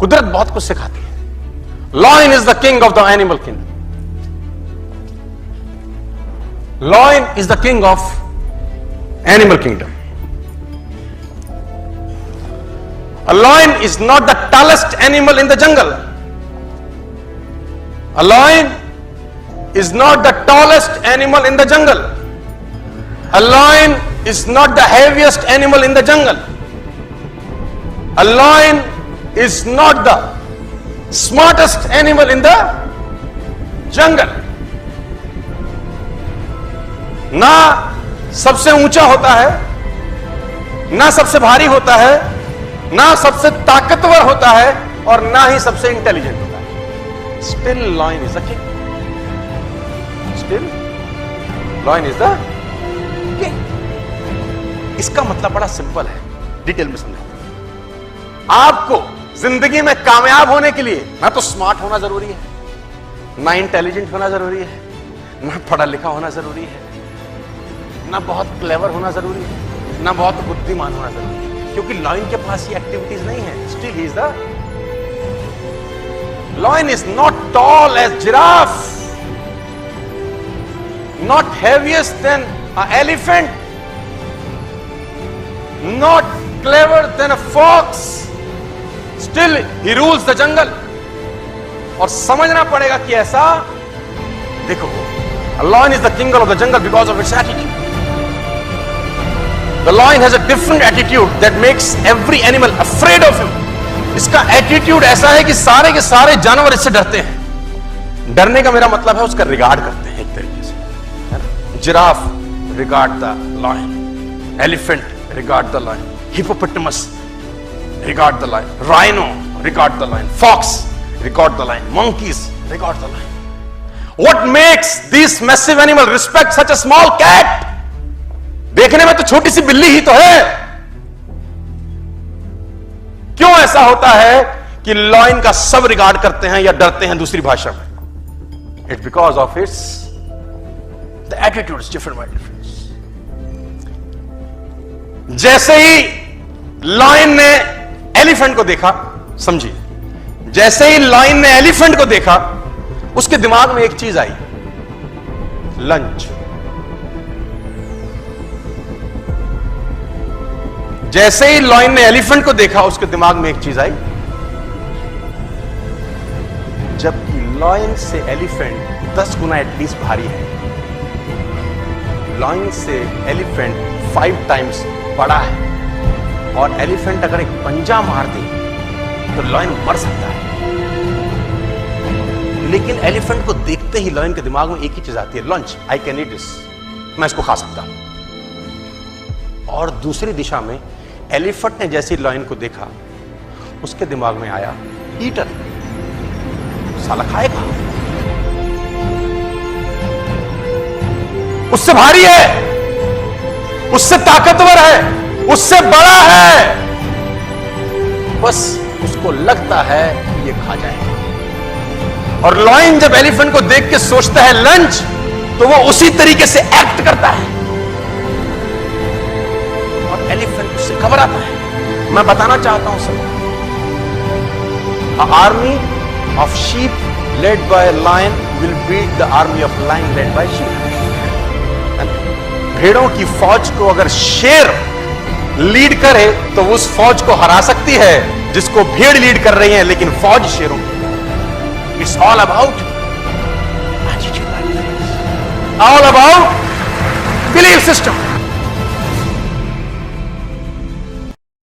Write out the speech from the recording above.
कुदरत बहुत कुछ सिखाती है. Lion is the king of the animal kingdom. Lion is the king of animal kingdom. A lion is not the tallest animal in the jungle. A lion is not the tallest animal in the jungle. A lion is not the heaviest animal in the jungle. A lion is not the smartest animal in the jungle. ना सबसे ऊंचा होता है, ना सबसे भारी होता है, ना सबसे ताकतवर होता है, और ना ही सबसे इंटेलिजेंट होता है. Still lion is the king. Still lion is the king. इसका मतलब बड़ा सिंपल है, डिटेल में समझाऊं. आपको जिंदगी में कामयाब होने के लिए ना तो स्मार्ट होना जरूरी है, ना इंटेलिजेंट होना जरूरी है, ना पढ़ा लिखा होना जरूरी है, ना बहुत क्लेवर होना जरूरी है, ना बहुत बुद्धिमान होना जरूरी है, क्योंकि लायन के पास ये एक्टिविटीज नहीं है. Still he is the lion. Is not tall as giraffe, not heaviest than a elephant, not clever than a fox. Still he rules the jungle. और समझना पड़ेगा कि ऐसा देखो, a lion is the king of the jungle because of its attitude. The lion has a different attitude that makes every animal afraid of him. इसका attitude ऐसा है कि सारे के सारे जानवर इससे डरते हैं. डरने का मेरा मतलब है उसका रिगार्ड करते हैं एक तरीके से, है ना. Giraffe regard the lion, elephant regard the lion, hippopotamus regard the lion, rhino regard the lion, fox regard the lion, monkeys regard the lion. What makes these massive animals respect such a small cat? देखने में तो छोटी सी बिल्ली ही तो है. क्यों ऐसा होता है कि लायन का सब रिगार्ड करते हैं या डरते हैं दूसरी भाषा में? It's because of its the attitude is different by difference. जैसे ही लायन ने एलिफेंट को देखा, समझिए, जैसे ही लायन ने एलिफेंट को देखा, उसके दिमाग में एक चीज आई, लंच. जैसे ही लायन ने एलिफेंट को देखा, उसके दिमाग में एक चीज आई. जबकि लायन से एलिफेंट 10 गुना एटलीस्ट भारी है. लायन से एलिफेंट 5 टाइम्स बड़ा है, और एलिफेंट अगर एक पंजा मार दे तो लायन मर सकता है. लेकिन एलिफेंट को देखते ही लायन के दिमाग में एक ही चीज आती है, lunch. I can eat this, मैं इसको खा सकता हूं. और दूसरी दिशा में एलिफेंट ने जैसे लायन को देखा, उसके दिमाग में आया, ईटर, साला खाएगा, उससे भारी है, उससे ताकतवर है, उससे बड़ा है, बस उसको लगता है कि ये खा जाएगा. और लायन जब एलिफेंट को देख के सोचता है लंच, तो वो उसी तरीके से एक्ट करता है, और एलिफेंट उससे घबराता है. मैं बताना चाहता हूं सब, army of sheep led by lion will beat the army of lion led by sheep. भेड़ों की फौज को अगर शेर लीड करे तो उस फौज को हरा सकती है जिसको भेड़ लीड कर रही है, लेकिन फौज शेरों की. It's all about attitude, all about belief system.